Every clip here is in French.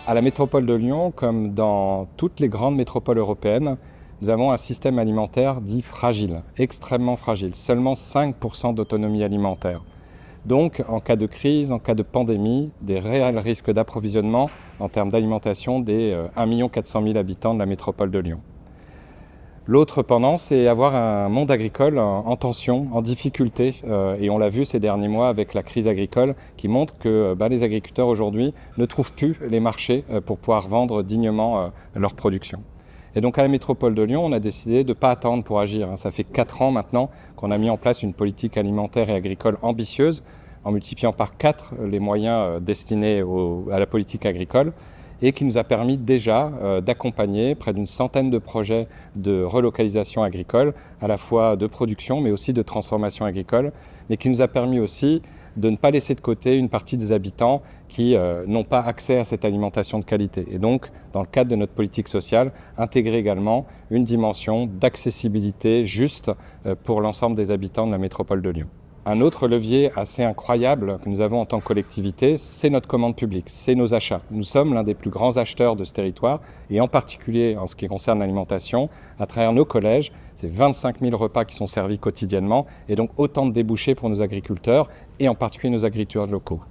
À la métropole de Lyon, comme dans toutes les grandes métropoles européennes, nous avons un système alimentaire dit fragile, extrêmement fragile, seulement 5% d'autonomie alimentaire. Donc, en cas de crise, en cas de pandémie, des réels risques d'approvisionnement en termes d'alimentation des 1 400 000 habitants de la métropole de Lyon. L'autre pendant, c'est avoir un monde agricole en tension, en difficulté. Et on l'a vu ces derniers mois avec la crise agricole qui montre que les agriculteurs aujourd'hui ne trouvent plus les marchés pour pouvoir vendre dignement leur production. Et donc à la métropole de Lyon, on a décidé de ne pas attendre pour agir. Ça fait 4 ans maintenant qu'on a mis en place une politique alimentaire et agricole ambitieuse, en multipliant par 4 les moyens destinés à la politique agricole, et qui nous a permis déjà d'accompagner près d'une centaine de projets de relocalisation agricole, à la fois de production mais aussi de transformation agricole, et qui nous a permis aussi de ne pas laisser de côté une partie des habitants qui n'ont pas accès à cette alimentation de qualité. Et donc, dans le cadre de notre politique sociale, intégrer également une dimension d'accessibilité juste pour l'ensemble des habitants de la métropole de Lyon. Un autre levier assez incroyable que nous avons en tant que collectivité, c'est notre commande publique, c'est nos achats. Nous sommes l'un des plus grands acheteurs de ce territoire et en particulier en ce qui concerne l'alimentation, à travers nos collèges, c'est 25 000 repas qui sont servis quotidiennement et donc autant de débouchés pour nos agriculteurs et en particulier nos agriculteurs locaux.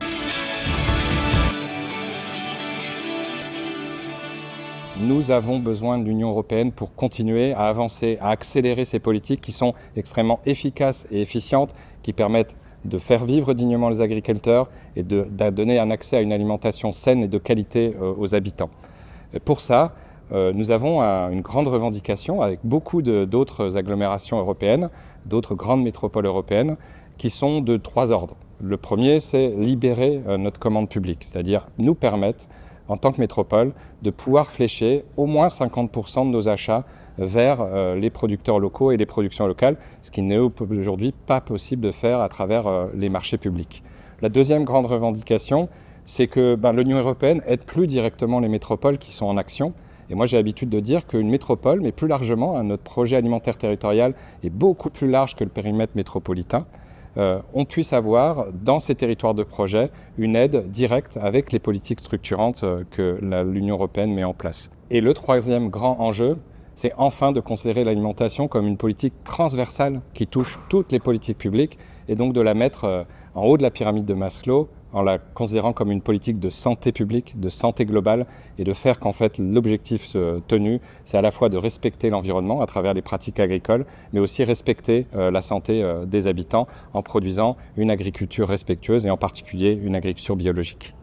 Nous avons besoin de l'Union européenne pour continuer à avancer, à accélérer ces politiques qui sont extrêmement efficaces et efficientes, qui permettent de faire vivre dignement les agriculteurs et de donner un accès à une alimentation saine et de qualité aux habitants. Et pour ça, nous avons une grande revendication avec beaucoup d'autres agglomérations européennes, d'autres grandes métropoles européennes, qui sont de 3 ordres. Le premier, c'est libérer notre commande publique, c'est-à-dire nous permettre en tant que métropole, de pouvoir flécher au moins 50% de nos achats vers les producteurs locaux et les productions locales, ce qui n'est aujourd'hui pas possible de faire à travers les marchés publics. La deuxième grande revendication, c'est que l'Union européenne aide plus directement les métropoles qui sont en action. Et moi, j'ai l'habitude de dire qu'une métropole, mais plus largement, notre projet alimentaire territorial est beaucoup plus large que le périmètre métropolitain. On puisse avoir dans ces territoires de projet une aide directe avec les politiques structurantes que l'Union européenne met en place. Et le troisième grand enjeu, c'est enfin de considérer l'alimentation comme une politique transversale qui touche toutes les politiques publiques et donc de la mettre en haut de la pyramide de Maslow en la considérant comme une politique de santé publique, de santé globale et de faire qu'en fait l'objectif tenu, c'est à la fois de respecter l'environnement à travers les pratiques agricoles, mais aussi respecter la santé des habitants en produisant une agriculture respectueuse et en particulier une agriculture biologique.